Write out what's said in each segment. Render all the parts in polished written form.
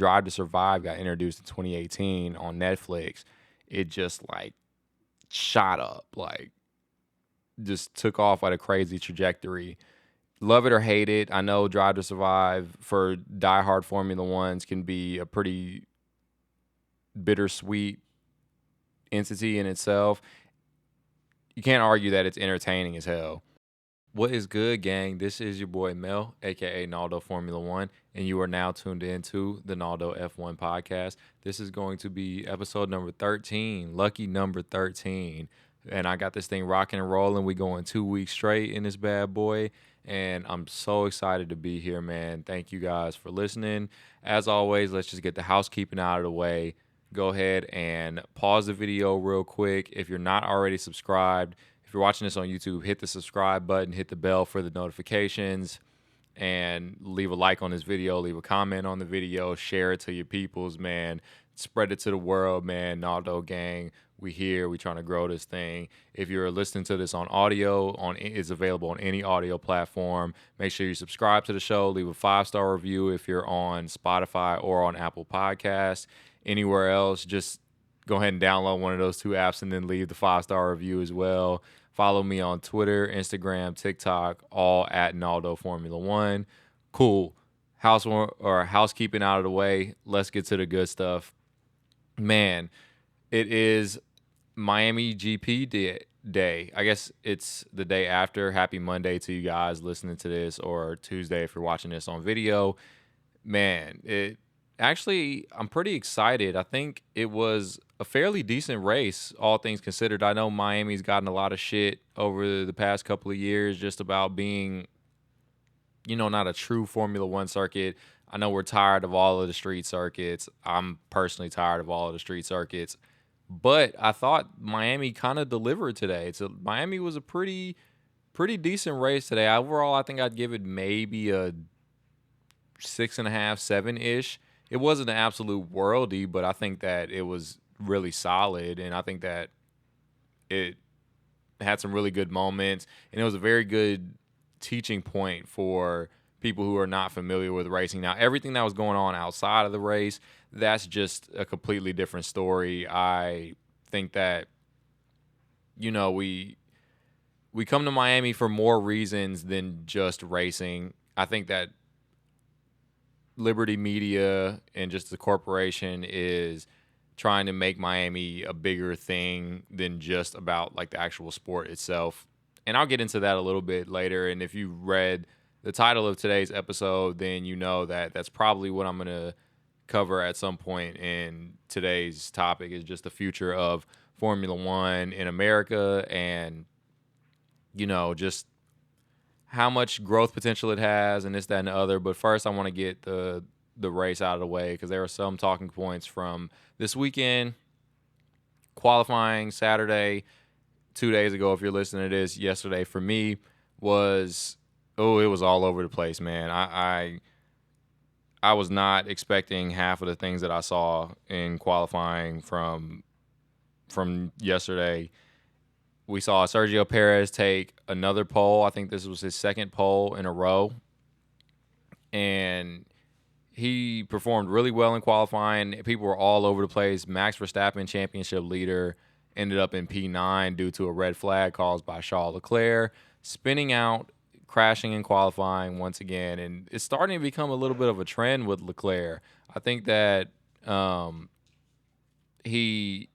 Drive to Survive got introduced in 2018 on Netflix, it just like shot up, like just took off at a crazy trajectory. Love it or hate it, I know Drive to Survive for diehard Formula Ones can be a pretty bittersweet entity in itself. You can't argue that it's entertaining as hell. What is good, gang? This is your boy Mel, aka Naldo Formula One, and you are now tuned into the Naldo F1 podcast. This is going to be episode number 13, lucky number 13. And I got this thing rocking and rolling. We going 2 weeks straight in this bad boy. And I'm so excited to be here, man. Thank you guys for listening. As always, let's just get the housekeeping out of the way. Go ahead and pause the video real quick. If you're not already subscribed, if you're watching this on YouTube, hit the subscribe button, hit the bell for the notifications, and leave a like on this video, leave a comment on the video, share it to your peoples, man. Spread it to the world, man. Naldo gang, we here, we trying to grow this thing. If you're listening to this on audio, it's available on any audio platform. Make sure you subscribe to the show, leave a 5-star review if you're on Spotify or on Apple Podcasts. Anywhere else, just go ahead and download one of those two apps and then leave the 5-star review as well. Follow me on Twitter, Instagram, TikTok, all at Naldo Formula One. Cool. Housekeeping out of the way. Let's get to the good stuff. Man, it is Miami GP day. I guess it's the day after. Happy Monday to you guys listening to this, or Tuesday if you're watching this on video. Man, I'm pretty excited. I think it was a fairly decent race, all things considered. I know Miami's gotten a lot of shit over the past couple of years just about being, not a true Formula One circuit. I know we're tired of all of the street circuits. I'm personally tired of all of the street circuits. But I thought Miami kind of delivered today. So Miami was a pretty decent race today. Overall, I think I'd give it maybe a 6.5, 7-ish. It wasn't an absolute worldie, but I think that it was really solid, and I think that it had some really good moments, and it was a very good teaching point for people who are not familiar with racing. Now, everything that was going on outside of the race, that's just a completely different story. I think that, we come to Miami for more reasons than just racing. I think that Liberty Media and just the corporation is trying to make Miami a bigger thing than just about like the actual sport itself. And I'll get into that a little bit later. And if you read the title of today's episode, then you know that that's probably what I'm going to cover at some point in today's topic, is just the future of Formula One in America and, just how much growth potential it has and this, that, and the other. But first, I want to get the race out of the way because there are some talking points from this weekend. Qualifying Saturday, 2 days ago, if you're listening to this, yesterday for me was, it was all over the place, man. I was not expecting half of the things that I saw in qualifying from yesterday. We saw Sergio Perez take another pole. I think this was his second pole in a row. And he performed really well in qualifying. People were all over the place. Max Verstappen, championship leader, ended up in P9 due to a red flag caused by Charles Leclerc, spinning out, crashing in qualifying once again. And it's starting to become a little bit of a trend with Leclerc. I think that he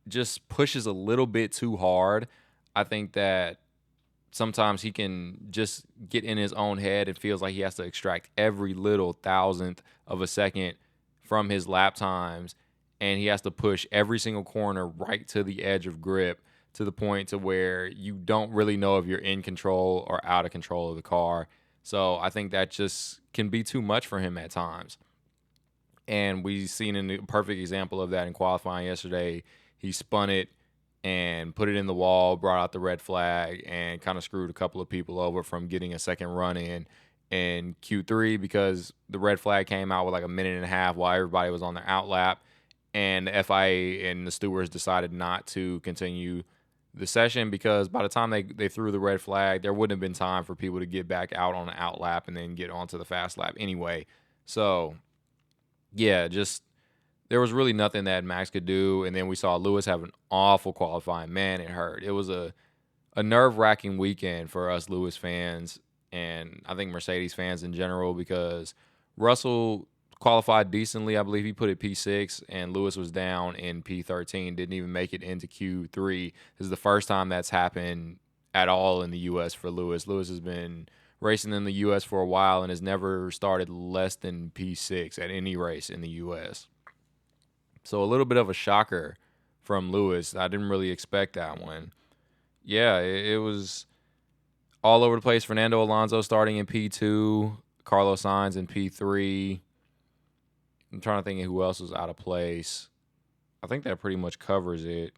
just pushes a little bit too hard. I think that sometimes he can just get in his own head and feels like he has to extract every little thousandth of a second from his lap times, and he has to push every single corner right to the edge of grip, to the point to where you don't really know if you're in control or out of control of the car. So I think that just can be too much for him at times. And we've seen a perfect example of that in qualifying yesterday. He spun it and put it in the wall, brought out the red flag, and kind of screwed a couple of people over from getting a second run in Q3 because the red flag came out with like a minute and a half while everybody was on their out lap, and the FIA and the stewards decided not to continue the session because by the time they threw the red flag, there wouldn't have been time for people to get back out on the out lap and then get onto the fast lap anyway. So yeah, just there was really nothing that Max could do. And then we saw Lewis have an awful qualifying. Man, it hurt. It was a nerve wracking weekend for us Lewis fans and I think Mercedes fans in general because Russell qualified decently. I believe he put it P6 and Lewis was down in P13, didn't even make it into Q3. This is the first time that's happened at all in the U.S. for Lewis. Lewis has been racing in the U.S. for a while and has never started less than P6 at any race in the U.S. So a little bit of a shocker from Lewis. I didn't really expect that one. Yeah, it was all over the place. Fernando Alonso starting in P2, Carlos Sainz in P3. I'm trying to think of who else was out of place. I think that pretty much covers it.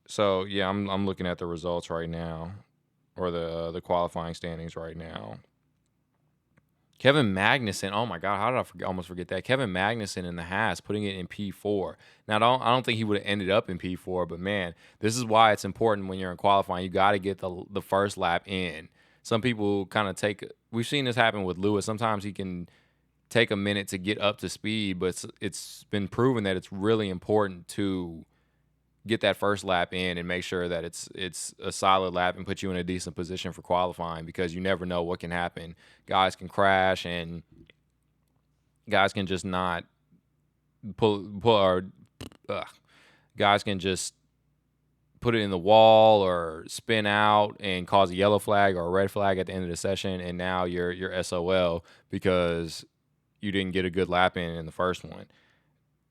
So yeah, I'm looking at the results right now, or the qualifying standings right now. Kevin Magnussen. Oh my God, how did I almost forget that? Kevin Magnussen in the Haas, putting it in P4. Now I don't think he would have ended up in P4, but man, this is why it's important when you're in qualifying. You got to get the first lap in. Some people kind of take. We've seen this happen with Lewis. Sometimes he can take a minute to get up to speed, but it's been proven that it's really important to get that first lap in and make sure that it's a solid lap and put you in a decent position for qualifying because you never know what can happen. Guys can crash and guys can just not pull or guys can just put it in the wall or spin out and cause a yellow flag or a red flag at the end of the session, and now you're SOL because you didn't get a good lap in the first one.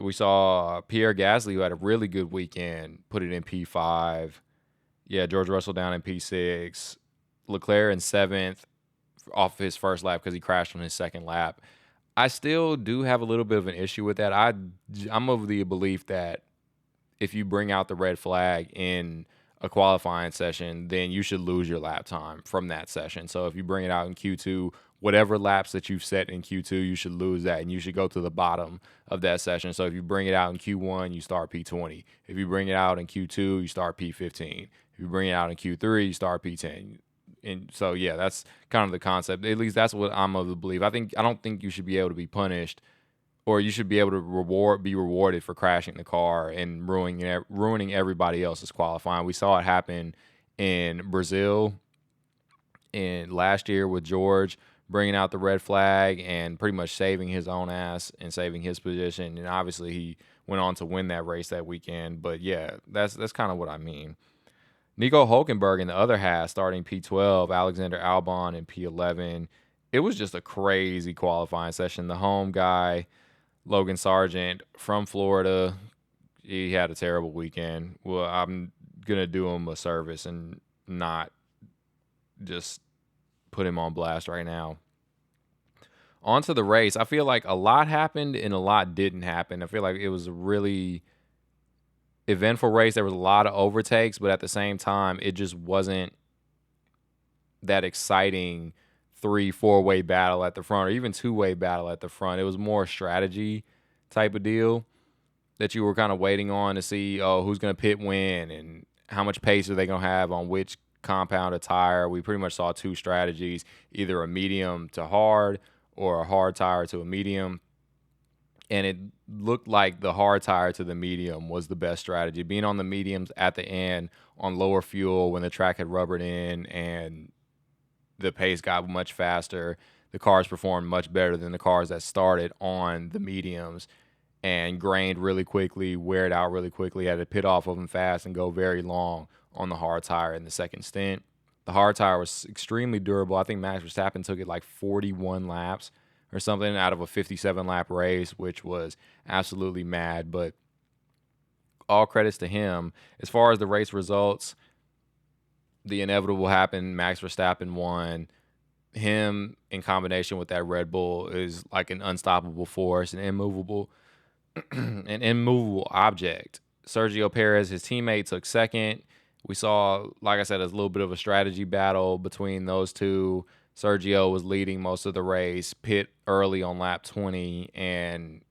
We saw Pierre Gasly, who had a really good weekend, put it in P5. Yeah, George Russell down in P6. Leclerc in 7th off his first lap because he crashed on his second lap. I still do have a little bit of an issue with that. I'm of the belief that if you bring out the red flag in a qualifying session, then you should lose your lap time from that session. So if you bring it out in Q2, whatever laps that you've set in Q2, you should lose that, and you should go to the bottom of that session. So if you bring it out in Q1, you start P20. If you bring it out in Q2, you start P15. If you bring it out in Q3, you start P10. And so, yeah, that's kind of the concept. At least that's what I'm of the belief. I don't think you should be able to be punished, or you should be able to be rewarded for crashing the car and ruining everybody else's qualifying. We saw it happen in Brazil in last year with George bringing out the red flag and pretty much saving his own ass and saving his position. And obviously he went on to win that race that weekend. But yeah, that's kind of what I mean. Nico Hulkenberg in the other half, starting P12, Alexander Albon in P11. It was just a crazy qualifying session. The home guy, Logan Sargent from Florida, he had a terrible weekend. Well, I'm going to do him a service and not just put him on blast right now. On to the race. I feel like a lot happened and a lot didn't happen. I feel like it was a really eventful race. There was a lot of overtakes, but at the same time, it just wasn't that exciting 3-4-way battle at the front or even 2-way battle at the front. It was more strategy type of deal that you were kind of waiting on to see, who's going to pit when and how much pace are they going to have on which compound of tire. We pretty much saw two strategies, either a medium to hard or a hard tire to a medium. And it looked like the hard tire to the medium was the best strategy. Being on the mediums at the end on lower fuel when the track had rubbered in and the pace got much faster, the cars performed much better than the cars that started on the mediums and grained really quickly, wear it out really quickly, had to pit off of them fast and go very long on the hard tire in the second stint. The hard tire was extremely durable. I think Max Verstappen took it like 41 laps or something out of a 57-lap race, which was absolutely mad. But all credits to him. As far as the race results, the inevitable happened. Max Verstappen won. Him in combination with that Red Bull is like an unstoppable force, an immovable object. Sergio Perez, his teammate, took second. We saw, like I said, a little bit of a strategy battle between those two. Sergio was leading most of the race, pit early on lap 20, and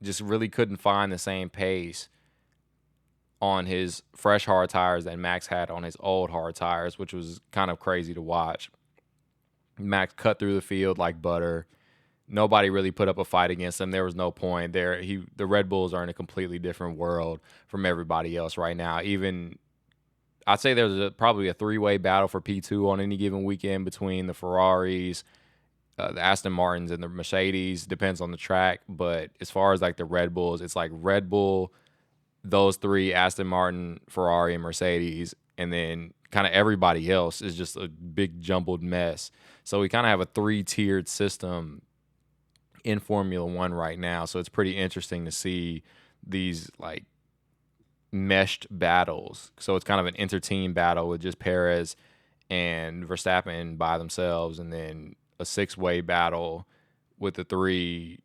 just really couldn't find the same pace on his fresh hard tires that Max had on his old hard tires, which was kind of crazy to watch. Max cut through the field like butter. nobody really put up a fight against him. There was no point there. The Red Bulls are in a completely different world from everybody else right now. Even I'd say there's probably a three-way battle for P2 on any given weekend between the Ferraris, the Aston Martins, and the Mercedes. Depends on the track. But as far as like the Red Bulls, it's like Red Bull, those three, Aston Martin, Ferrari, and Mercedes, and then kind of everybody else is just a big jumbled mess. So we kind of have a three-tiered system in Formula One right now. So it's pretty interesting to see these like meshed battles. So it's kind of an inter-team battle with just Perez and Verstappen by themselves, and then a six-way battle with the three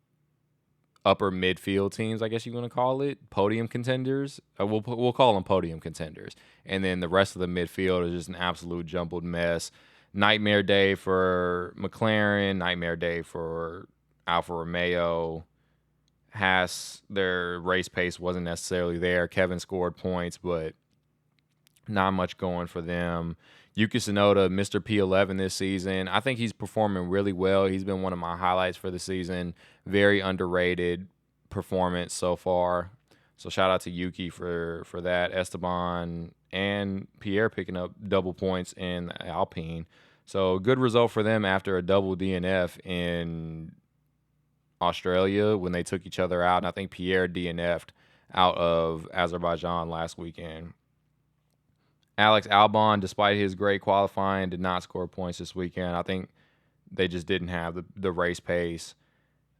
upper midfield teams, I guess you want to call it, podium contenders. We'll call them podium contenders. And then the rest of the midfield is just an absolute jumbled mess. Nightmare day for McLaren, nightmare day for Alfa Romeo. Haas, their race pace wasn't necessarily there. Kevin scored points, but not much going for them. Yuki Tsunoda, Mr. P11 this season. I think he's performing really well. He's been one of my highlights for the season. Very underrated performance so far. So shout out to Yuki for that. Esteban and Pierre picking up double points in Alpine. So good result for them after a double DNF in Australia when they took each other out. And I think Pierre DNF'd out of Azerbaijan last weekend. Alex Albon, despite his great qualifying, did not score points this weekend. I think they just didn't have the race pace.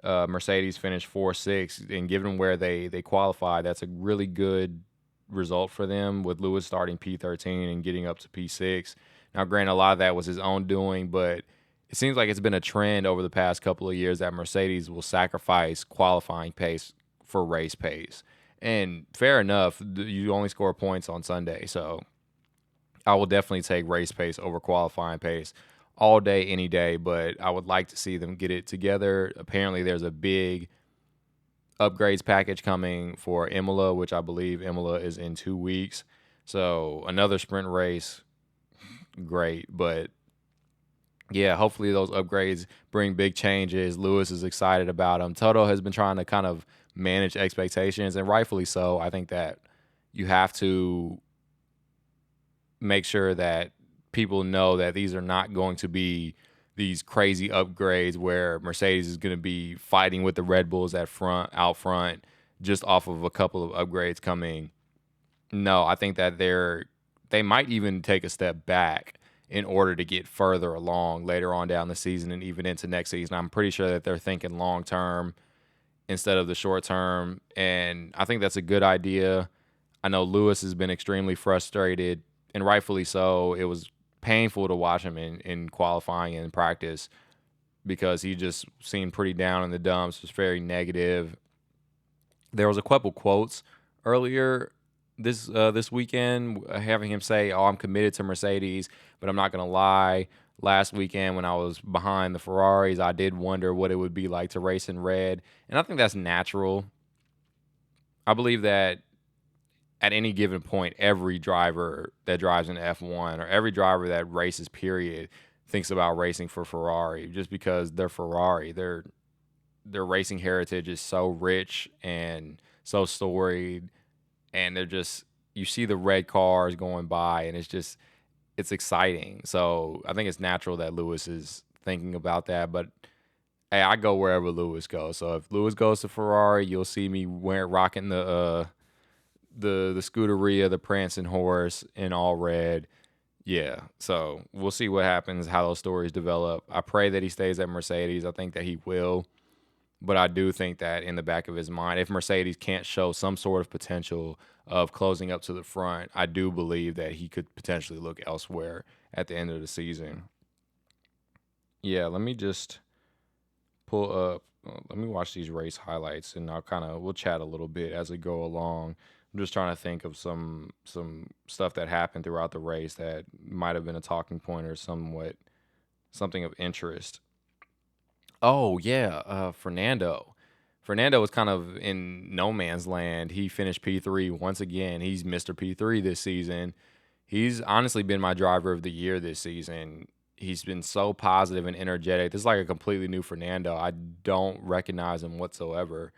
Mercedes finished 4-6, and given where they qualified, that's a really good result for them, with Lewis starting P13 and getting up to P6. Now, granted, a lot of that was his own doing, but it seems like it's been a trend over the past couple of years that Mercedes will sacrifice qualifying pace for race pace. And fair enough, you only score points on Sunday, so I will definitely take race pace over qualifying pace all day, any day, but I would like to see them get it together. Apparently, there's a big upgrades package coming for Imola, which I believe Imola is in 2 weeks. So another sprint race, great. But yeah, hopefully those upgrades bring big changes. Lewis is excited about them. Toto has been trying to kind of manage expectations, and rightfully so. I think that you have to make sure that people know that these are not going to be these crazy upgrades where Mercedes is going to be fighting with the Red Bulls out front, just off of a couple of upgrades coming. No, I think that they might even take a step back in order to get further along later on down the season and even into next season. I'm pretty sure that they're thinking long term instead of the short term, and I think that's a good idea. I know Lewis has been extremely frustrated, and rightfully so. It was painful to watch him in qualifying and practice because he just seemed pretty down in the dumps, was very negative. There was a couple quotes earlier this weekend having him say, "Oh, I'm committed to Mercedes, but I'm not going to lie. Last weekend when I was behind the Ferraris, I did wonder what it would be like to race in red." And I think that's natural. I believe that at any given point, every driver that drives in F1 or every driver that races, period, thinks about racing for Ferrari just because they're Ferrari. Their racing heritage is so rich and so storied, and they're just, you see the red cars going by, and it's exciting. So I think it's natural that Lewis is thinking about that, but hey, I go wherever Lewis goes. So if Lewis goes to Ferrari, you'll see me rocking the Scuderia, the prancing horse in all red. Yeah, so we'll see what happens, how those stories develop. I pray that he stays at Mercedes. I think that he will. But I do think that in the back of his mind, if Mercedes can't show some sort of potential of closing up to the front, I do believe that he could potentially look elsewhere at the end of the season. Yeah, let me just pull up. Let me watch these race highlights, and we'll chat a little bit as we go along. I'm just trying to think of some stuff that happened throughout the race that might have been a talking point or something of interest. Oh yeah, Fernando. Fernando was kind of in no man's land. He finished P3 once again. He's Mr. P3 this season. He's honestly been my driver of the year this season. he's been so positive and energetic. This is like a completely new Fernando. I don't recognize him whatsoever,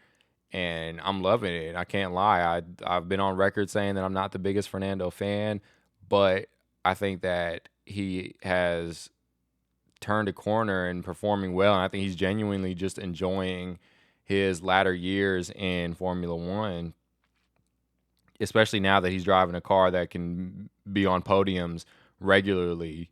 and I'm loving it. I can't lie. I've been on record saying that I'm not the biggest Fernando fan, but I think that he has turned a corner and performing well, and I think he's genuinely just enjoying his latter years in Formula One, especially now that he's driving a car that can be on podiums regularly.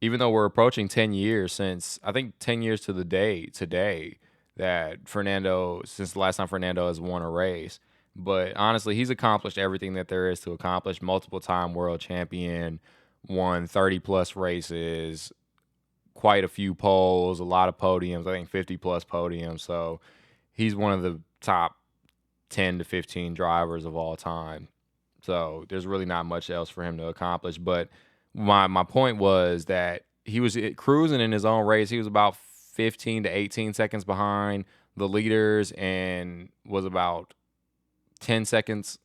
Even though we're approaching 10 years since, I think 10 years to the day today that Fernando, since the last time Fernando has won a race. But honestly, he's accomplished everything that there is to accomplish. Multiple time world champion, won 30 plus races, quite a few poles, a lot of podiums, I think 50 plus podiums. So he's one of the top 10 to 15 drivers of all time. So there's really not much else for him to accomplish. But my point was that he was cruising in his own race. He was about 15 to 18 seconds behind the leaders and was about 10 seconds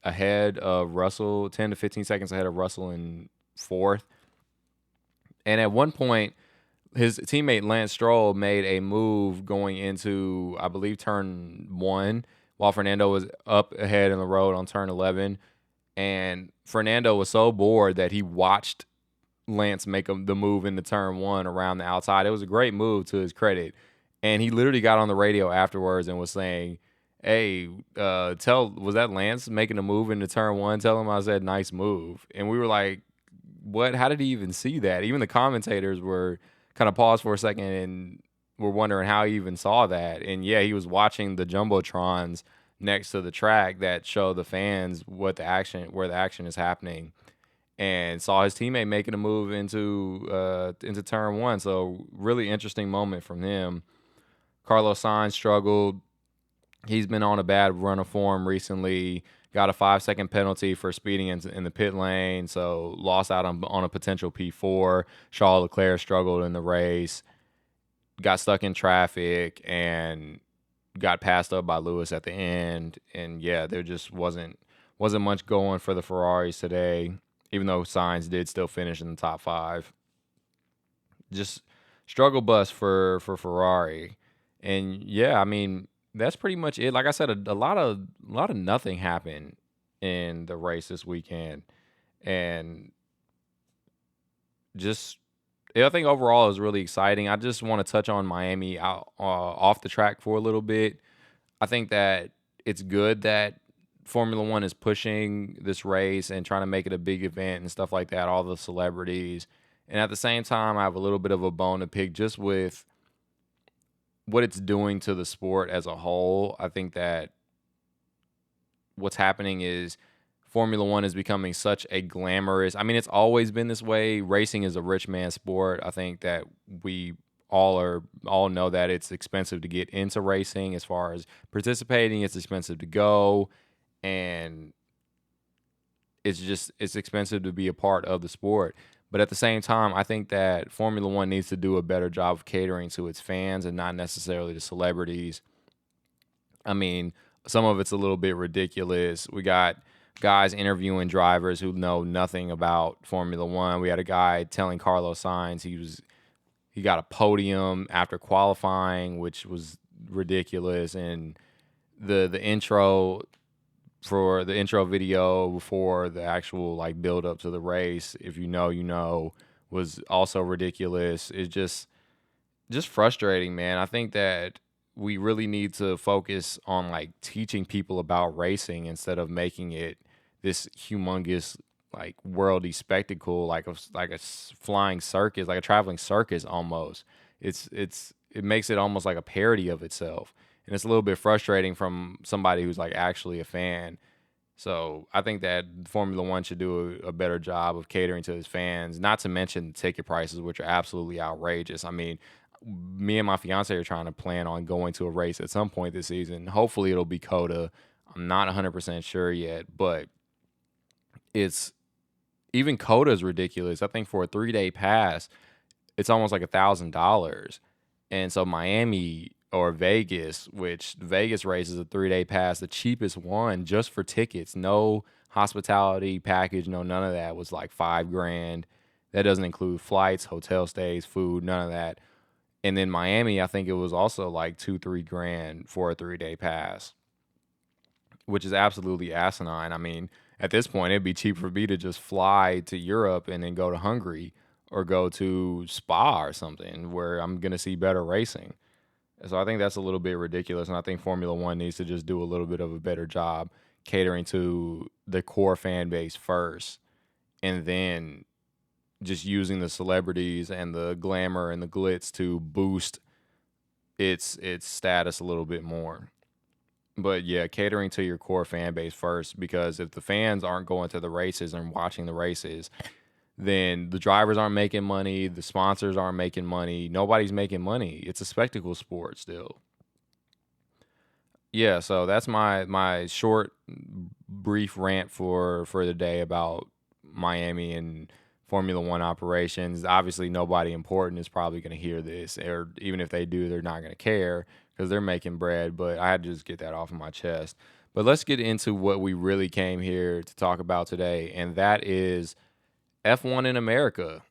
ahead of Russell, 10 to 15 seconds ahead of Russell in fourth. And at one point, his teammate Lance Stroll made a move going into, I believe, turn 1, while Fernando was up ahead in the road on turn 11. And Fernando was so bored that he watched Lance make the move into turn 1 around the outside. It was a great move to his credit. And he literally got on the radio afterwards and was saying, hey, was that Lance making a move into turn 1? Tell him I said nice move. And we were like, what? How did he even see that? Even the commentators were kind of paused for a second and were wondering how he even saw that. And yeah, he was watching the jumbotrons next to the track that show the fans where the action is happening, and saw his teammate making a move into turn 1. So really interesting moment from him. Carlos Sainz struggled. He's been on a bad run of form recently. Got a 5-second penalty for speeding in the pit lane, so lost out on a potential P4. Charles Leclerc struggled in the race, got stuck in traffic, and got passed up by Lewis at the end. And yeah, there just wasn't much going for the Ferraris today, even though Sainz did still finish in the top 5. Just struggle bus for Ferrari. And yeah, I mean, that's pretty much it. Like I said, a lot of nothing happened in the race this weekend, and just I think overall it was really exciting. I just want to touch on Miami out off the track for a little bit. I think that it's good that Formula One is pushing this race and trying to make it a big event and stuff like that. All the celebrities, and at the same time, I have a little bit of a bone to pick just with what it's doing to the sport as a whole. I think that what's happening is Formula One is becoming such a glamorous. I mean, it's always been this way. Racing is a rich man's sport. I think that we all know that it's expensive to get into racing. As far as participating, it's expensive to go, and it's expensive to be a part of the sport. But at the same time, I think that Formula One needs to do a better job of catering to its fans and not necessarily the celebrities. I mean, some of it's a little bit ridiculous. We got guys interviewing drivers who know nothing about Formula One. We had a guy telling Carlos Sainz he got a podium after qualifying, which was ridiculous. And the intro for the intro video before the actual like build up to the race, if you know, you know, was also ridiculous. It's just frustrating, man. I think that we really need to focus on like teaching people about racing instead of making it this humongous like worldy spectacle, like a flying circus, like a traveling circus almost. It makes it almost like a parody of itself. And it's a little bit frustrating from somebody who's like actually a fan. So I think that Formula One should do a better job of catering to its fans, not to mention the ticket prices, which are absolutely outrageous. I mean, me and my fiance are trying to plan on going to a race at some point this season. Hopefully it'll be COTA. I'm not 100% sure yet, but it's even COTA is ridiculous. I think for a 3-day pass, it's almost like $1,000. And so Miami or Vegas, which Vegas race is a 3-day pass, the cheapest one just for tickets, no hospitality package, no none of that, was like $5,000. That doesn't include flights, hotel stays, food, none of that. And then Miami, I think it was also like 2-3 grand for a 3-day pass, which is absolutely asinine. I mean, at this point, it'd be cheaper for me to just fly to Europe and then go to Hungary or go to Spa or something where I'm going to see better racing. So I think that's a little bit ridiculous. And I think Formula One needs to just do a little bit of a better job catering to the core fan base first and then just using the celebrities and the glamour and the glitz to boost its status a little bit more. But yeah, catering to your core fan base first, because if the fans aren't going to the races and watching the races, then the drivers aren't making money, the sponsors aren't making money, nobody's making money. It's a spectacle sport still. Yeah, so that's my short, brief rant for the day about Miami and Formula One operations. Obviously, nobody important is probably going to hear this, or even if they do, they're not going to care because they're making bread. But I had to just get that off of my chest. But let's get into what we really came here to talk about today, and that is F1 in America.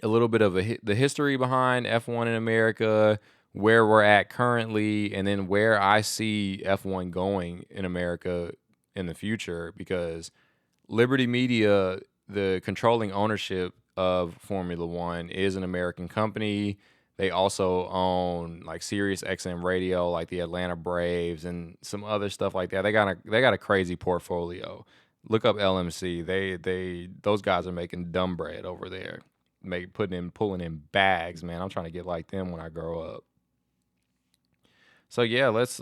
A little bit of the history behind F1 in America, where we're at currently, and then where I see F1 going in America in the future. Because Liberty Media, the controlling ownership of Formula One, is an American company. They also own like Sirius XM Radio, like the Atlanta Braves, and some other stuff like that. They got a crazy portfolio. Look up LMC. Those guys are making dumb bread over there, pulling in bags, man. I'm trying to get like them when I grow up. So yeah, let's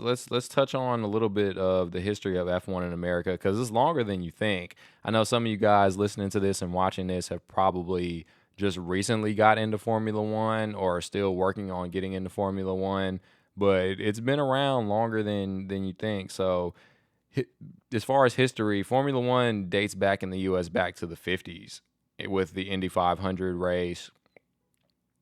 touch on a little bit of the history of F1 in America, because it's longer than you think. I know some of you guys listening to this and watching this have probably just recently got into Formula One or are still working on getting into Formula One, but it's been around longer than you think. So as far as history, Formula One dates back in the U.S. back to the 50s with the Indy 500 race.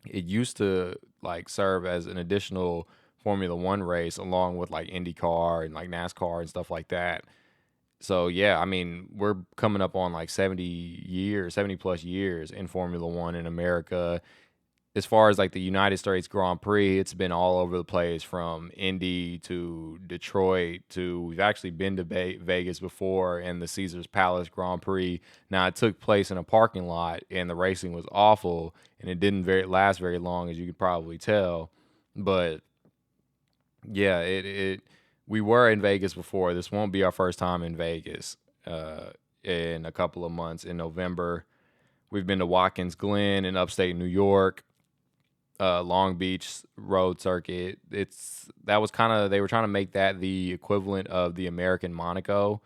It used to like serve as an additional Formula One race along with like IndyCar and like NASCAR and stuff like that. So yeah, I mean, we're coming up on like 70 plus years in Formula One in America. As far as like the United States Grand Prix, it's been all over the place, from Indy to Detroit to, we've actually been to Vegas before, and the Caesars Palace Grand Prix. Now, it took place in a parking lot and the racing was awful and it didn't last very long, as you could probably tell. But yeah, we were in Vegas before. This won't be our first time in Vegas in a couple of months in November. We've been to Watkins Glen in upstate New York. Long Beach Road Circuit. That was kind of, they were trying to make that the equivalent of the American Monaco,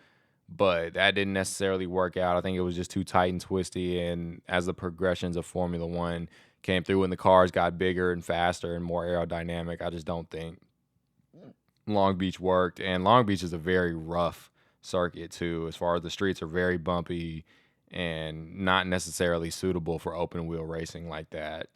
but that didn't necessarily work out. I think it was just too tight and twisty. And as the progressions of Formula One came through and the cars got bigger and faster and more aerodynamic, I just don't think Long Beach worked. And Long Beach is a very rough circuit too, as far as the streets are very bumpy and not necessarily suitable for open wheel racing like that.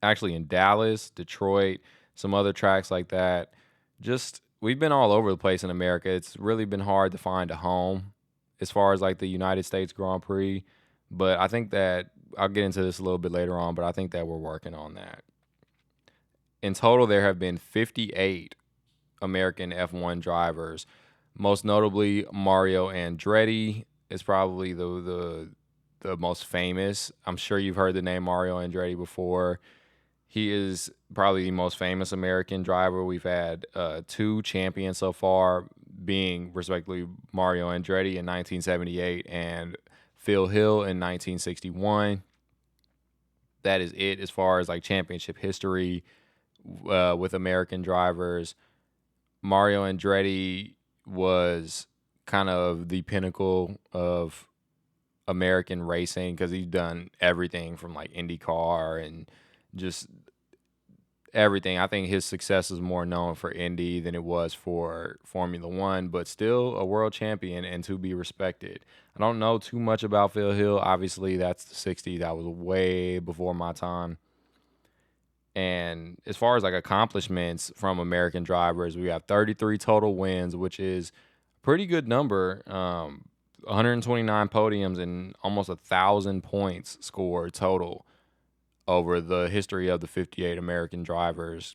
Actually, in Dallas, Detroit, some other tracks like that. Just, we've been all over the place in America. It's really been hard to find a home as far as like the United States Grand Prix. But I think that I'll get into this a little bit later on, but I think that we're working on that. In total, there have been 58 American F1 drivers. Most notably, Mario Andretti is probably the most famous. I'm sure you've heard the name Mario Andretti before. He is probably the most famous American driver. We've had 2 champions so far, being respectively Mario Andretti in 1978 and Phil Hill in 1961. That is it as far as like championship history with American drivers. Mario Andretti was kind of the pinnacle of American racing because he's done everything from like IndyCar and just everything. I think his success is more known for Indy than it was for Formula One, but still a world champion and to be respected. I don't know too much about Phil Hill. Obviously, that's the 60s. That was way before my time. And as far as like accomplishments from American drivers, we have 33 total wins, which is a pretty good number. 129 podiums and almost 1,000 points scored total over the history of the 58 American drivers.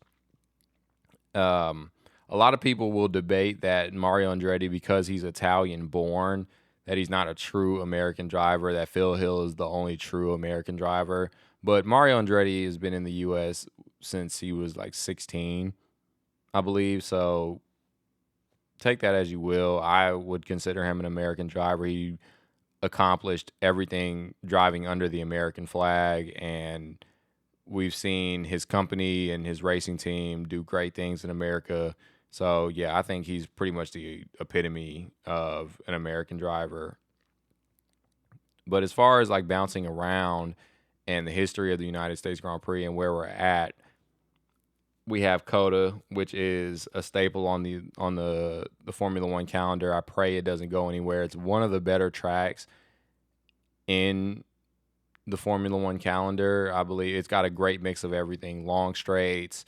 A lot of people will debate that Mario Andretti, because he's Italian born, that he's not a true American driver, that Phil Hill is the only true American driver. But Mario Andretti has been in the U.S. since he was like 16, I believe. So take that as you will. I would consider him an American driver. He accomplished everything driving under the American flag, and we've seen his company and his racing team do great things in America. So, yeah, I think he's pretty much the epitome of an American driver. But as far as like bouncing around and the history of the United States Grand Prix and where we're at, we have COTA, which is a staple on the Formula One calendar. I pray it doesn't go anywhere. It's one of the better tracks in the Formula One calendar. I believe it's got a great mix of everything: long straights,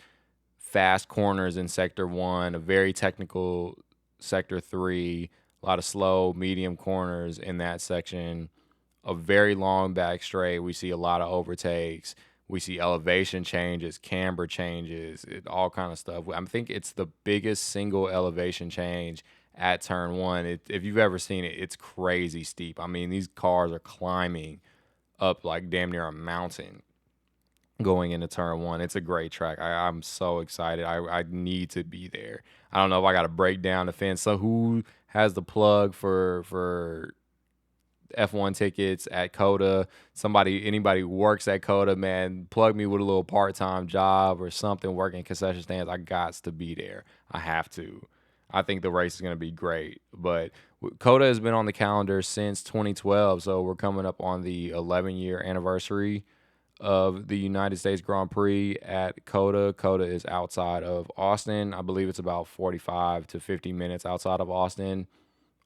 fast corners in Sector 1, a very technical Sector 3, a lot of slow, medium corners in that section, a very long back straight. We see a lot of overtakes. We see elevation changes, camber changes, all kind of stuff. I think it's the biggest single elevation change at Turn 1. If you've ever seen it, it's crazy steep. I mean, these cars are climbing up like damn near a mountain going into Turn 1. It's a great track. I'm so excited. I need to be there. I don't know if I got to break down the fence. So who has the plug for F1 tickets at COTA? Anybody who works at COTA, man, plug me with a little part-time job or something, working concession stands. I got to be there. I have to. I think the race is going to be great. But COTA has been on the calendar since 2012, so we're coming up on the 11-year anniversary of the United States Grand Prix at COTA. COTA is outside of Austin. I believe it's about 45 to 50 minutes outside of Austin.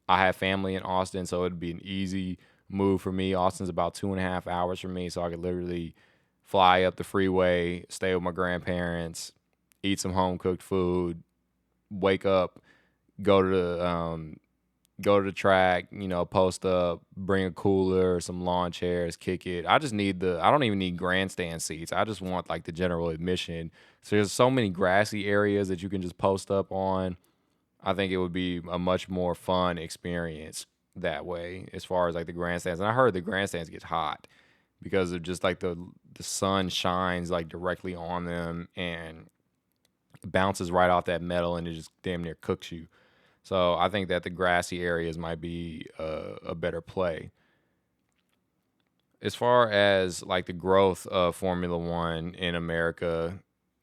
I have family in Austin, so it'd be an easy move for me. Austin's about 2.5 hours from me, so I could literally fly up the freeway, stay with my grandparents, eat some home-cooked food, wake up, go to the track, post up, bring a cooler, some lawn chairs, kick it. I don't even need grandstand seats. I just want like the general admission. So there's so many grassy areas that you can just post up on. I think it would be a much more fun experience that way as far as like the grandstands. And I heard the grandstands get hot because of just like the sun shines like directly on them and bounces right off that metal and it just damn near cooks you. So I think that the grassy areas might be a better play. As far as like the growth of Formula One in America,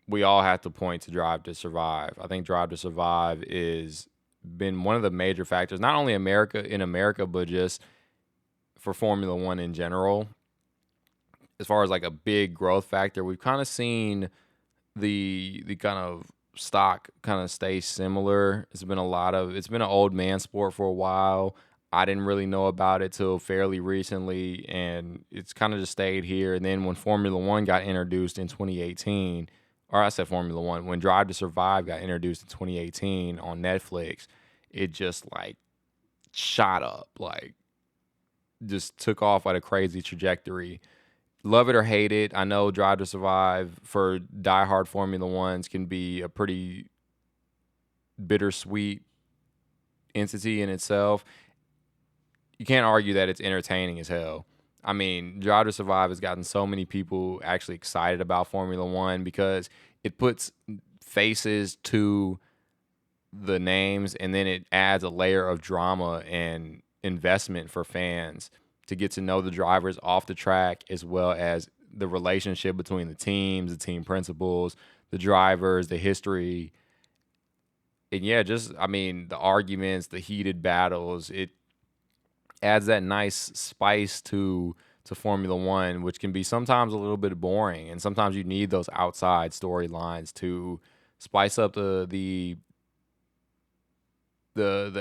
we all have to point to Drive to Survive. I think Drive to Survive is been one of the major factors, not only in America, but just for Formula One in general. As far as like a big growth factor, we've kind of seen the kind of stock kind of stay similar. It's been an old man sport for a while. I didn't really know about it till fairly recently, and it's kind of just stayed here. And then when Formula One got introduced in 2018, or I said Formula One, when Drive to Survive got introduced in 2018 on Netflix, it just like shot up, like just took off at a crazy trajectory. Love it or hate it, I know Drive to Survive for diehard Formula Ones can be a pretty bittersweet entity in itself. You can't argue that it's entertaining as hell. I mean, Drive to Survive has gotten so many people actually excited about Formula One because it puts faces to the names and then it adds a layer of drama and investment for fans to get to know the drivers off the track, as well as the relationship between the teams, the team principals, the drivers, the history. And yeah, the arguments, the heated battles, it adds that nice spice to Formula One, which can be sometimes a little bit boring. And sometimes you need those outside storylines to spice up the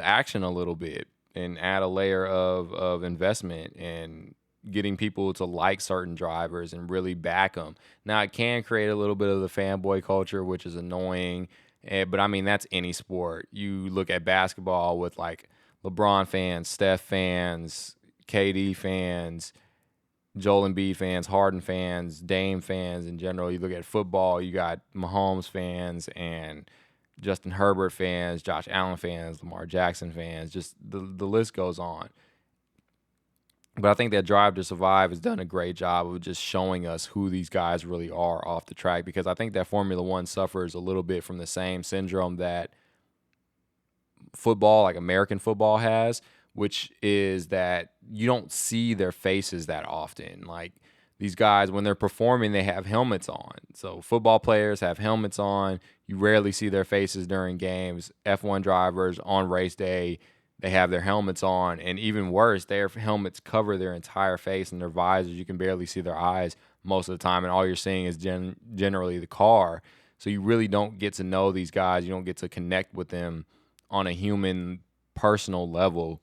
action a little bit and add a layer of investment and getting people to like certain drivers and really back them. Now, it can create a little bit of the fanboy culture, which is annoying. But I mean, that's any sport. You look at basketball with like LeBron fans, Steph fans, KD fans, Joel Embiid fans, Harden fans, Dame fans in general. You look at football, you got Mahomes fans and Justin Herbert fans, Josh Allen fans, Lamar Jackson fans. Just the list goes on. But I think that Drive to Survive has done a great job of just showing us who these guys really are off the track, because I think that Formula One suffers a little bit from the same syndrome that football, like American football, has, which is that you don't see their faces that often. Like these guys, when they're performing, they have helmets on. So football players have helmets on. You rarely see their faces during games. F1 drivers on race day, they have their helmets on. And even worse, their helmets cover their entire face and their visors. You can barely see their eyes most of the time. And all you're seeing is generally the car. So you really don't get to know these guys. You don't get to connect with them on a human, personal level.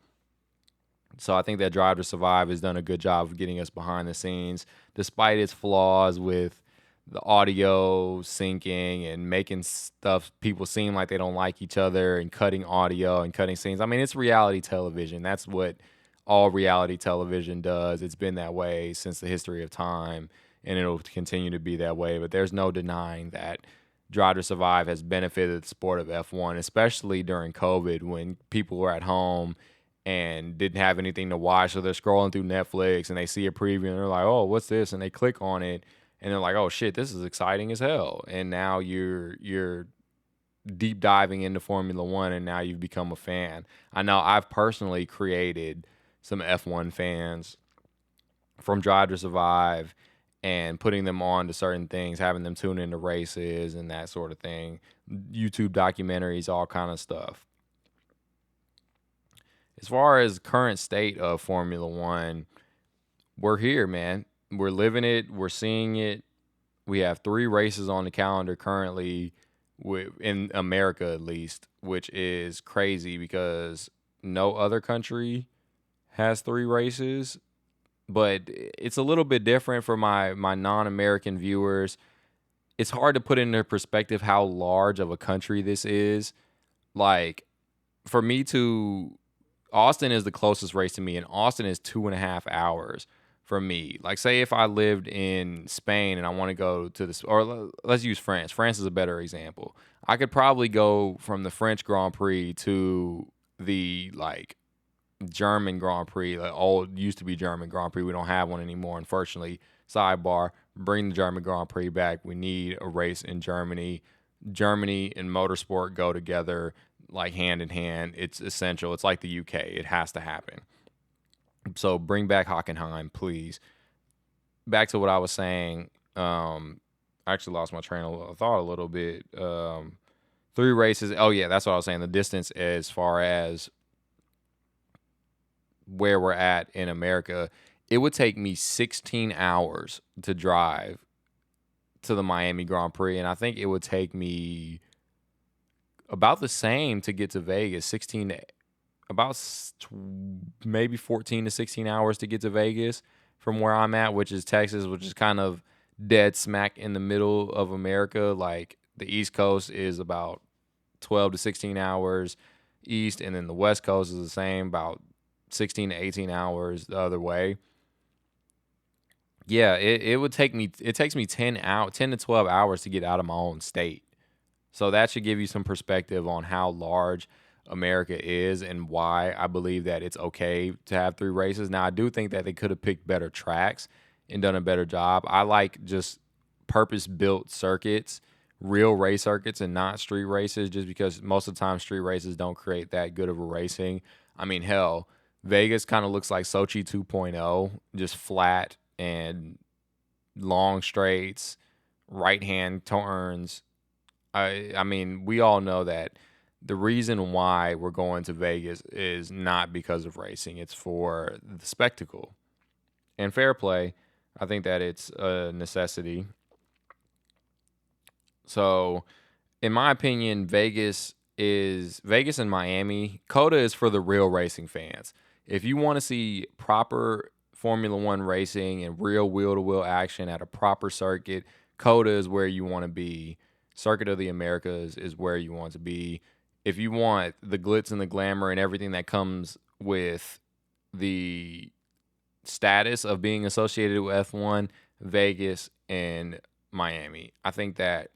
So I think that Drive to Survive has done a good job of getting us behind the scenes, despite its flaws with the audio syncing and making stuff people seem like they don't like each other and cutting audio and cutting scenes. I mean, it's reality television. That's what all reality television does. It's been that way since the history of time, and it'll continue to be that way. But there's no denying that Drive to Survive has benefited the sport of F1, especially during COVID when people were at home and didn't have anything to watch. So they're scrolling through Netflix and they see a preview and they're like, oh, what's this? And they click on it and they're like, oh shit, this is exciting as hell. And now you're deep diving into Formula One and now you've become a fan. I know I've personally created some F1 fans from Drive to Survive and putting them on to certain things, having them tune into races and that sort of thing, YouTube documentaries, all kind of stuff. As far as current state of Formula One, we're here, man. We're living it. We're seeing it. We have 3 races on the calendar currently, in America at least, which is crazy because no other country has 3 races. But it's a little bit different for my non-American viewers. It's hard to put into perspective how large of a country this is. Like, for me to Austin is the closest race to me, and Austin is 2.5 hours from me. Like, say if I lived in Spain and I want to go to this, or let's use France. France is a better example. I could probably go from the French Grand Prix to the German Grand Prix, like old used to be German Grand Prix. We don't have one anymore, unfortunately. Sidebar: bring the German Grand Prix back. We need a race in Germany. Germany and motorsport go together like hand in hand. It's essential. It's like the UK. It has to happen. So bring back Hockenheim, please. Back to what I was saying. I actually lost my train of thought a little bit. 3 races. Oh yeah, that's what I was saying. The distance as far as where we're at in America, it would take me 16 hours to drive to the Miami Grand Prix, and I think it would take me about the same to get to Vegas. Maybe 14 to 16 hours to get to Vegas from where I'm at, which is Texas, which is kind of dead smack in the middle of America. Like the East Coast is about 12 to 16 hours east, and then the West Coast is the same, about 16 to 18 hours the other way. Yeah, it takes me 10 to 12 hours to get out of my own state. So that should give you some perspective on how large America is and why I believe that it's okay to have 3 races. Now, I do think that they could have picked better tracks and done a better job. I like just purpose-built circuits, real race circuits, and not street races, just because most of the time street races don't create that good of a racing. I mean, hell, Vegas kind of looks like Sochi 2.0, just flat and long straights, right-hand turns. I mean, we all know that the reason why we're going to Vegas is not because of racing. It's for the spectacle. And fair play, I think that it's a necessity. So, in my opinion, Vegas and Miami. COTA is for the real racing fans. If you want to see proper Formula One racing and real wheel-to-wheel action at a proper circuit, COTA is where you want to be. Circuit of the Americas is where you want to be. if you want the glitz and the glamour and everything that comes with the status of being associated with F1, Vegas and Miami. I think that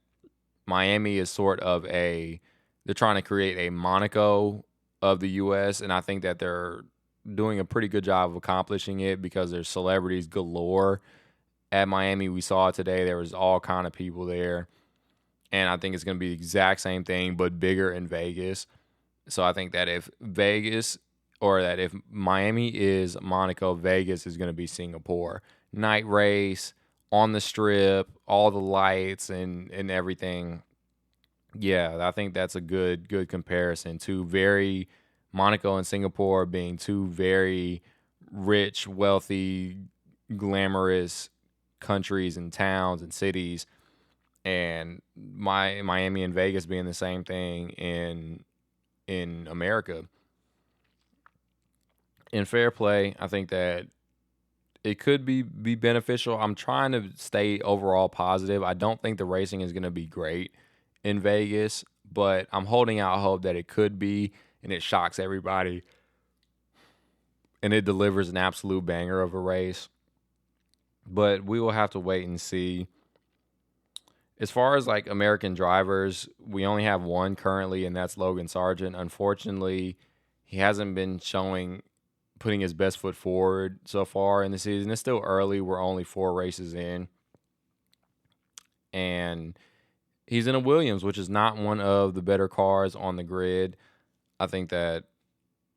Miami is sort of they're trying to create a Monaco of the US, and I think that they're doing a pretty good job of accomplishing it because there's celebrities galore at Miami. We saw it today. There was all kind of people there. And I think it's going to be the exact same thing, but bigger in Vegas. So I think that if Miami is Monaco, Vegas is going to be Singapore. Night race on the strip, all the lights and everything. Yeah, I think that's a good comparison. Monaco and Singapore being two very rich, wealthy, glamorous countries and towns and cities, and Miami and Vegas being the same thing in America. In fair play, I think that it could be beneficial. I'm trying to stay overall positive. I don't think the racing is going to be great in Vegas, but I'm holding out hope that it could be, and it shocks everybody, and it delivers an absolute banger of a race. But we will have to wait and see. As far as like American drivers, we only have one currently, and that's Logan Sargent. Unfortunately, he hasn't been putting his best foot forward so far in the season. It's still early. We're only 4 races in. And he's in a Williams, which is not one of the better cars on the grid. I think that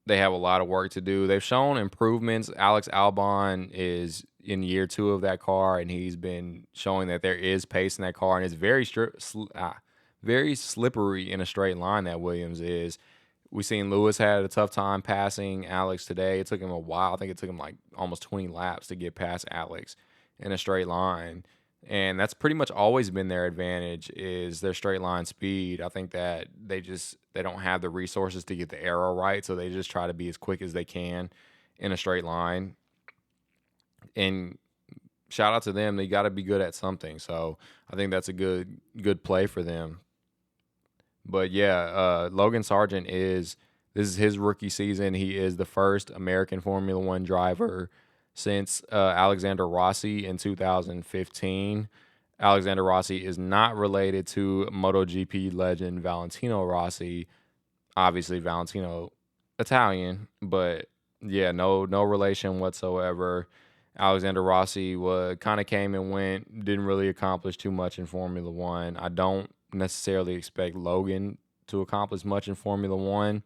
they have a lot of work to do. They've shown improvements. Alex Albon is in year 2 of that car, and he's been showing that there is pace in that car, and it's very slippery in a straight line, that Williams is. We seen Lewis had a tough time passing Alex today. It took him a while. I think it took him like almost 20 laps to get past Alex in a straight line. And that's pretty much always been their advantage, is their straight line speed. I think that they don't have the resources to get the arrow right, so they just try to be as quick as they can in a straight line. And shout out to them. They got to be good at something. So I think that's a good play for them. But yeah, Logan Sargent this is his rookie season. He is the first American Formula One driver since Alexander Rossi in 2015. Alexander Rossi is not related to MotoGP legend Valentino Rossi. Obviously, Valentino Italian, but yeah, no relation whatsoever. Alexander Rossi kind of came and went, didn't really accomplish too much in Formula One. I don't necessarily expect Logan to accomplish much in Formula One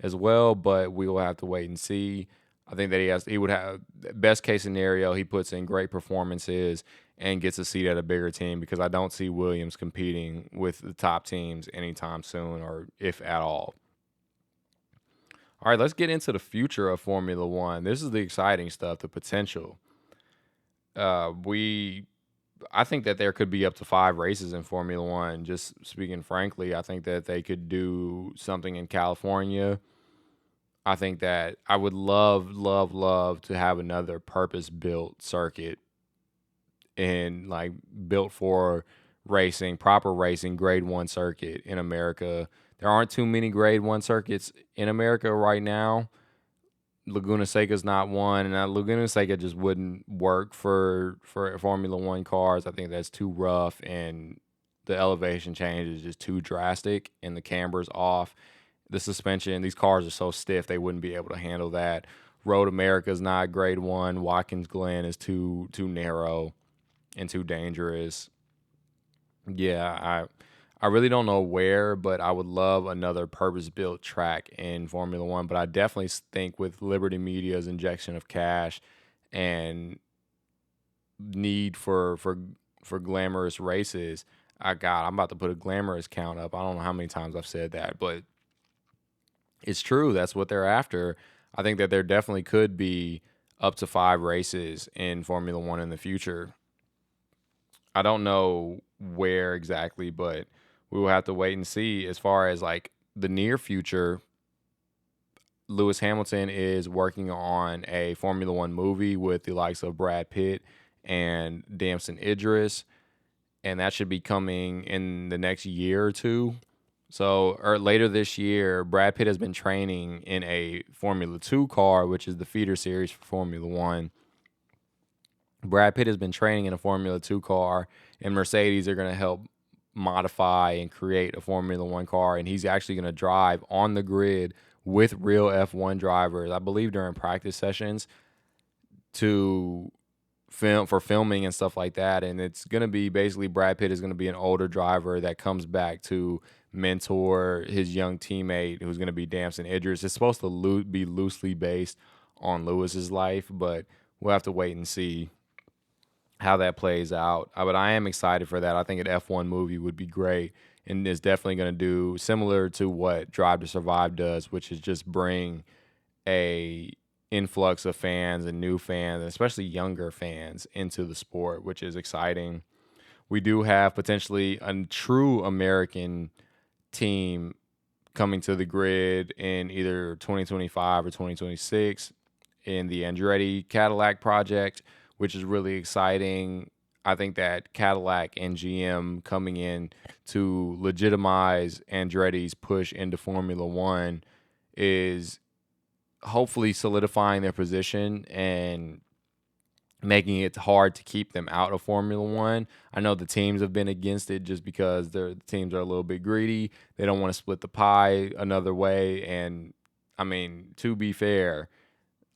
as well, but we will have to wait and see. I think that he would have, best case scenario, he puts in great performances and gets a seat at a bigger team, because I don't see Williams competing with the top teams anytime soon, or if at all. All right, let's get into the future of Formula One. This is the exciting stuff, the potential. I think that there could be up to 5 races in Formula One. Just speaking frankly, I think that they could do something in California. I think that I would love to have another purpose-built circuit, and like built for racing, proper racing, grade 1 circuit in America. There aren't too many grade 1 circuits in America right now. Laguna Seca is not one, and Laguna Seca just wouldn't work for Formula One cars. I think that's too rough, and the elevation change is just too drastic, and the camber's off. The suspension, these cars are so stiff they wouldn't be able to handle that. Road America is not grade 1. Watkins Glen is too narrow and too dangerous. Yeah, I really don't know where, but I would love another purpose-built track in Formula One. But I definitely think with Liberty Media's injection of cash and need for glamorous races, I'm about to put a glamorous count up. I don't know how many times I've said that, but it's true. That's what they're after. I think that there definitely could be up to 5 races in Formula One in the future. I don't know where exactly, but we will have to wait and see. As far as like the near future, Lewis Hamilton is working on a Formula One movie with the likes of Brad Pitt and Damson Idris, and that should be coming in the next year or two. So, or later this year, Brad Pitt has been training in a Formula 2 car, which is the feeder series for Formula 1. Brad Pitt has been training in a Formula 2 car, and Mercedes are going to help modify and create a Formula 1 car. And he's actually going to drive on the grid with real F1 drivers, I believe, during practice sessions to filming and stuff like that. And it's going to be basically Brad Pitt is going to be an older driver that comes back to mentor his young teammate who's going to be Damson Idris. It's supposed to be loosely based on Lewis's life, but we'll have to wait and see how that plays out. But I am excited for that. I think an F1 movie would be great, and is definitely going to do similar to what Drive to Survive does, which is just bring a influx of fans and new fans, especially younger fans, into the sport, which is exciting. We do have potentially a true American team coming to the grid in either 2025 or 2026 in the Andretti Cadillac project, which is really exciting. I think that Cadillac and GM coming in to legitimize Andretti's push into Formula One is hopefully solidifying their position and making it hard to keep them out of Formula One. I know the teams have been against it just because the teams are a little bit greedy. They don't want to split the pie another way. And I mean, to be fair,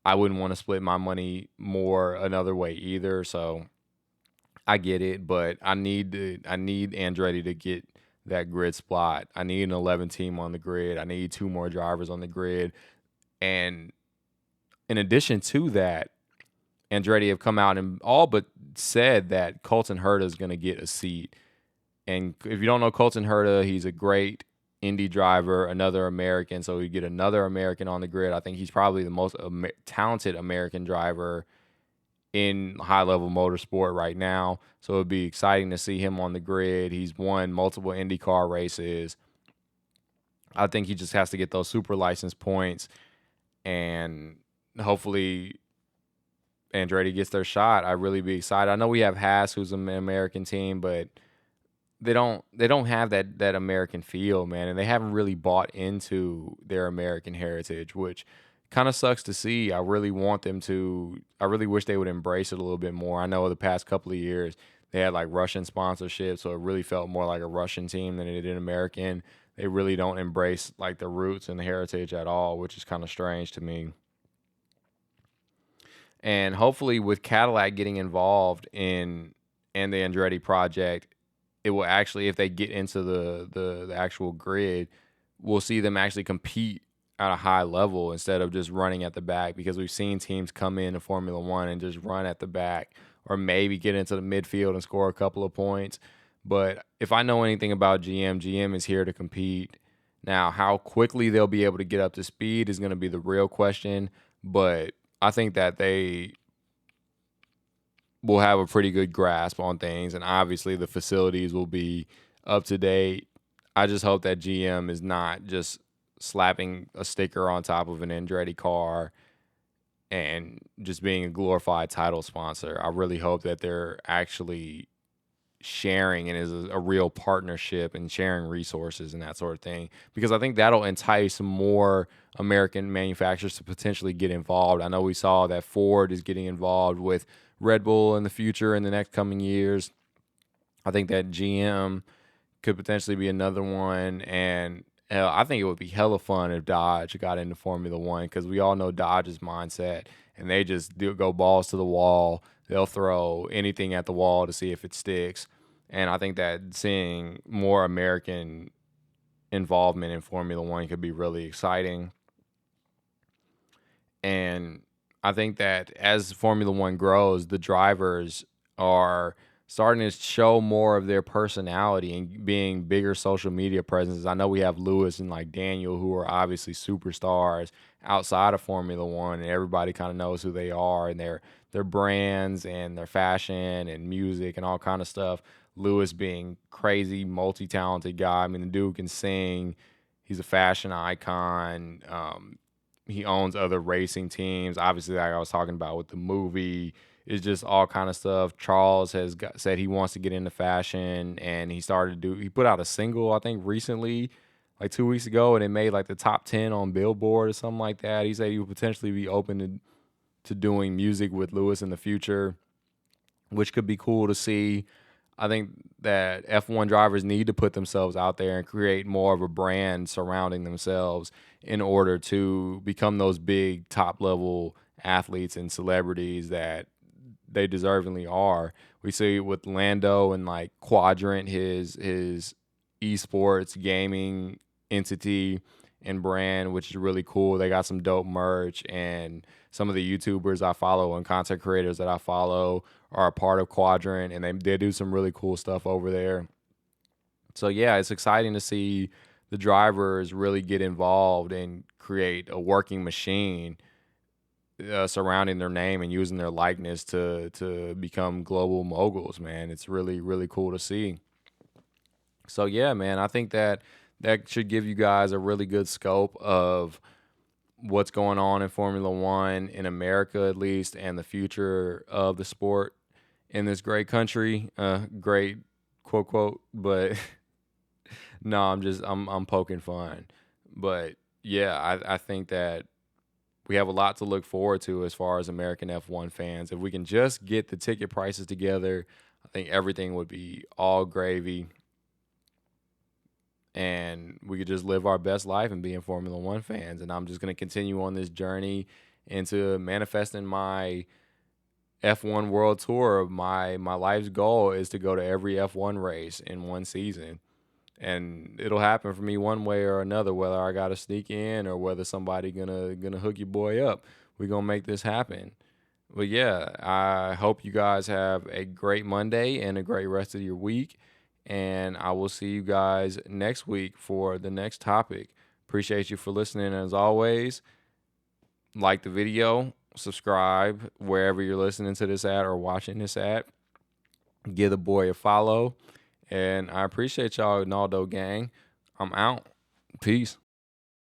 I wouldn't want to split my money more another way either. So I get it, but I need Andretti to get that grid spot. I need an 11 team on the grid. I need 2 more drivers on the grid. And in addition to that, Andretti have come out and all but said that Colton Herta is going to get a seat. And if you don't know Colton Herta, he's a great Indy driver, another American. So we get another American on the grid. I think he's probably the most talented American driver in high-level motorsport right now. So it'd be exciting to see him on the grid. He's won multiple IndyCar races. I think he just has to get those super license points, and hopefully Andretti gets their shot. I'd really be excited. I know we have Haas, who's an American team, but they don't have that American feel, man, and they haven't really bought into their American heritage, which kind of sucks to see. I really want them to. I really wish they would embrace it a little bit more. I know the past couple of years they had like Russian sponsorship, so it really felt more like a Russian team than it did American. They really don't embrace like the roots and the heritage at all, which is kind of strange to me. And hopefully with Cadillac getting involved in and the Andretti project, it will actually, if they get into the actual grid, we'll see them actually compete at a high level instead of just running at the back, because we've seen teams come into Formula One and just run at the back or maybe get into the midfield and score a couple of points. But if I know anything about GM is here to compete. Now, how quickly they'll be able to get up to speed is going to be the real question. But I think that they will have a pretty good grasp on things, and obviously the facilities will be up to date. I just hope that GM is not just slapping a sticker on top of an Andretti car and just being a glorified title sponsor. I really hope that they're actually sharing and is a real partnership and sharing resources and that sort of thing, because I think that'll entice more American manufacturers to potentially get involved. I know we saw that Ford is getting involved with Red Bull in the future in the next coming years. I think that GM could potentially be another one, and hell, I think it would be hella fun if Dodge got into Formula One, because we all know Dodge's mindset, and they just go balls to the wall. They'll throw anything at the wall to see if it sticks. And I think that seeing more American involvement in Formula One could be really exciting. And I think that as Formula One grows, the drivers are starting to show more of their personality and being bigger social media presences. I know we have Lewis and like Daniel, who are obviously superstars outside of Formula One, and everybody kind of knows who they are and their brands and their fashion and music and all kind of stuff. Lewis being crazy, multi-talented guy. I mean, the dude can sing. He's a fashion icon. He owns other racing teams. Obviously, like I was talking about with the movie, it's just all kind of stuff. Charles has said he wants to get into fashion, and he put out a single, I think, recently, like 2 weeks ago, and it made like the top 10 on Billboard or something like that. He said he would potentially be open to doing music with Lewis in the future, which could be cool to see. I think that F1 drivers need to put themselves out there and create more of a brand surrounding themselves in order to become those big top level athletes and celebrities that they deservingly are. We see with Lando and like Quadrant, his esports gaming entity and brand, which is really cool. They got some dope merch, and some of the YouTubers I follow and content creators that I follow are a part of Quadrant, and they do some really cool stuff over there. So yeah, it's exciting to see the drivers really get involved and create a working machine surrounding their name and using their likeness to become global moguls. Man, it's really cool to see. So yeah, man, I think that that should give you guys a really good scope of what's going on in Formula One in America, at least, and the future of the sport in this great country. Great quote quote, but no, I'm poking fun. But yeah, I think that we have a lot to look forward to as far as American F1 fans. If we can just get the ticket prices together, I think everything would be all gravy, and we could just live our best life and being Formula One fans. And I'm just going to continue on this journey into manifesting my F1 World Tour. My life's goal is to go to every F1 race in one season. And it'll happen for me one way or another, whether I got to sneak in or whether somebody gonna hook your boy up. We're gonna make this happen. But yeah, I hope you guys have a great Monday and a great rest of your week. And I will see you guys next week for the next topic. Appreciate you for listening. As always, like the video, subscribe wherever you're listening to this at or watching this at. Give the boy a follow. And I appreciate y'all, Naldo gang. I'm out. Peace.